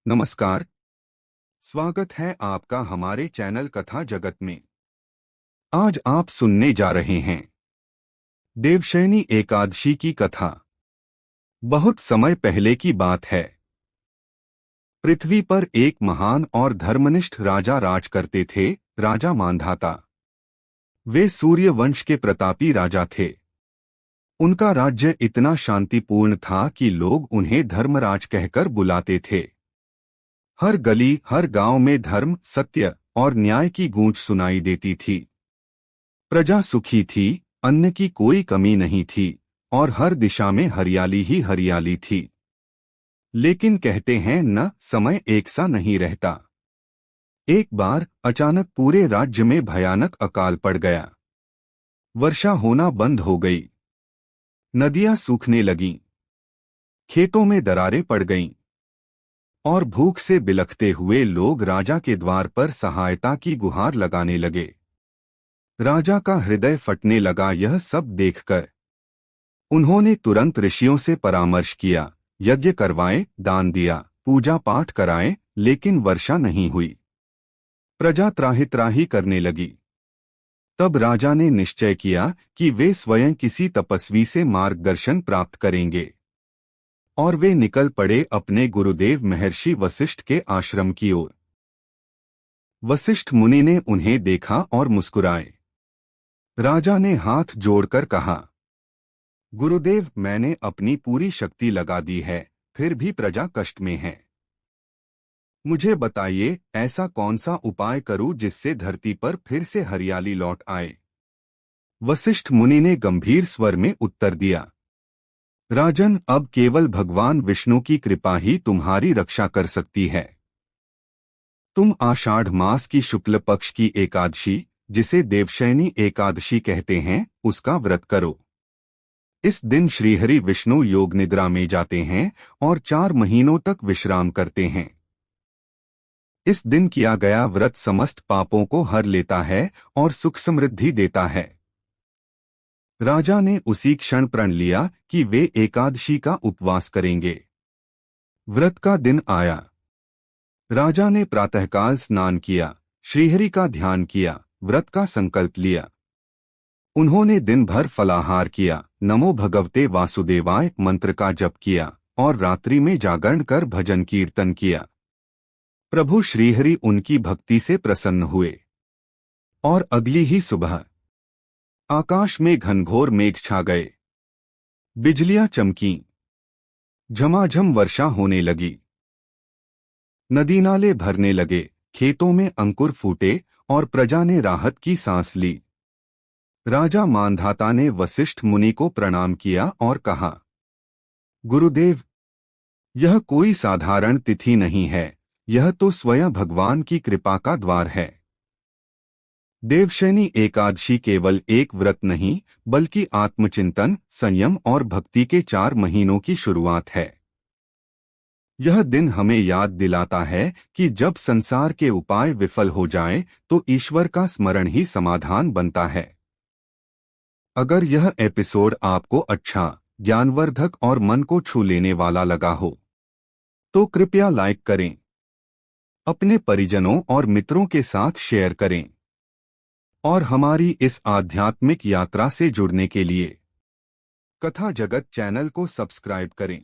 नमस्कार। स्वागत है आपका हमारे चैनल कथा जगत में। आज आप सुनने जा रहे हैं देवशयनी एकादशी की कथा। बहुत समय पहले की बात है। पृथ्वी पर एक महान और धर्मनिष्ठ राजा राज करते थे, राजा मांधाता। वे सूर्य वंश के प्रतापी राजा थे। उनका राज्य इतना शांतिपूर्ण था कि लोग उन्हें धर्मराज कहकर बुलाते थे। हर गली, हर गांव में धर्म, सत्य और न्याय की गूंज सुनाई देती थी। प्रजा सुखी थी, अन्न की कोई कमी नहीं थी और हर दिशा में हरियाली ही हरियाली थी। लेकिन कहते हैं न, समय एक सा नहीं रहता। एक बार अचानक पूरे राज्य में भयानक अकाल पड़ गया। वर्षा होना बंद हो गई। नदियां सूखने लगीं। खेतों में दरारें पड़ गईं और भूख से बिलखते हुए लोग राजा के द्वार पर सहायता की गुहार लगाने लगे। राजा का हृदय फटने लगा यह सब देखकर। उन्होंने तुरंत ऋषियों से परामर्श किया, यज्ञ करवाए, दान दिया, पूजा पाठ कराए, लेकिन वर्षा नहीं हुई। प्रजा त्राहि करने लगी। तब राजा ने निश्चय किया कि वे स्वयं किसी तपस्वी से मार्गदर्शन प्राप्त करेंगे और वे निकल पड़े अपने गुरुदेव महर्षि वशिष्ठ के आश्रम की ओर। वशिष्ठ मुनि ने उन्हें देखा और मुस्कुराए। राजा ने हाथ जोड़कर कहा, गुरुदेव, मैंने अपनी पूरी शक्ति लगा दी है, फिर भी प्रजा कष्ट में है। मुझे बताइए, ऐसा कौन सा उपाय करूं जिससे धरती पर फिर से हरियाली लौट आए। वशिष्ठ मुनि ने गंभीर स्वर में उत्तर दिया, राजन, अब केवल भगवान विष्णु की कृपा ही तुम्हारी रक्षा कर सकती है। तुम आषाढ़ मास की शुक्ल पक्ष की एकादशी, जिसे देवशयनी एकादशी कहते हैं, उसका व्रत करो। इस दिन श्रीहरि विष्णु योग निद्रा में जाते हैं और 4 महीनों तक विश्राम करते हैं। इस दिन किया गया व्रत समस्त पापों को हर लेता है और सुख समृद्धि देता है। राजा ने उसी क्षण प्रण लिया कि वे एकादशी का उपवास करेंगे। व्रत का दिन आया। राजा ने प्रातःकाल स्नान किया, श्रीहरि का ध्यान किया, व्रत का संकल्प लिया। उन्होंने दिन भर फलाहार किया, नमो भगवते वासुदेवाय मंत्र का जप किया और रात्रि में जागरण कर भजन कीर्तन किया। प्रभु श्रीहरि उनकी भक्ति से प्रसन्न हुए और अगली ही सुबह आकाश में घनघोर मेघ छा गए। बिजलियां चमकीं। झमाझम वर्षा होने लगी। नदी नाले भरने लगे, खेतों में अंकुर फूटे और प्रजा ने राहत की सांस ली। राजा मांधाता ने वशिष्ठ मुनि को प्रणाम किया और कहा, गुरुदेव, यह कोई साधारण तिथि नहीं है, यह तो स्वयं भगवान की कृपा का द्वार है। देवशयनी एकादशी केवल एक व्रत नहीं, बल्कि आत्मचिंतन, संयम और भक्ति के 4 महीनों की शुरुआत है। यह दिन हमें याद दिलाता है कि जब संसार के उपाय विफल हो जाएं, तो ईश्वर का स्मरण ही समाधान बनता है। अगर यह एपिसोड आपको अच्छा, ज्ञानवर्धक और मन को छू लेने वाला लगा हो, तो कृपया लाइक करें, अपने परिजनों और मित्रों के साथ शेयर करें और हमारी इस आध्यात्मिक यात्रा से जुड़ने के लिए कथा जगत चैनल को सब्सक्राइब करें।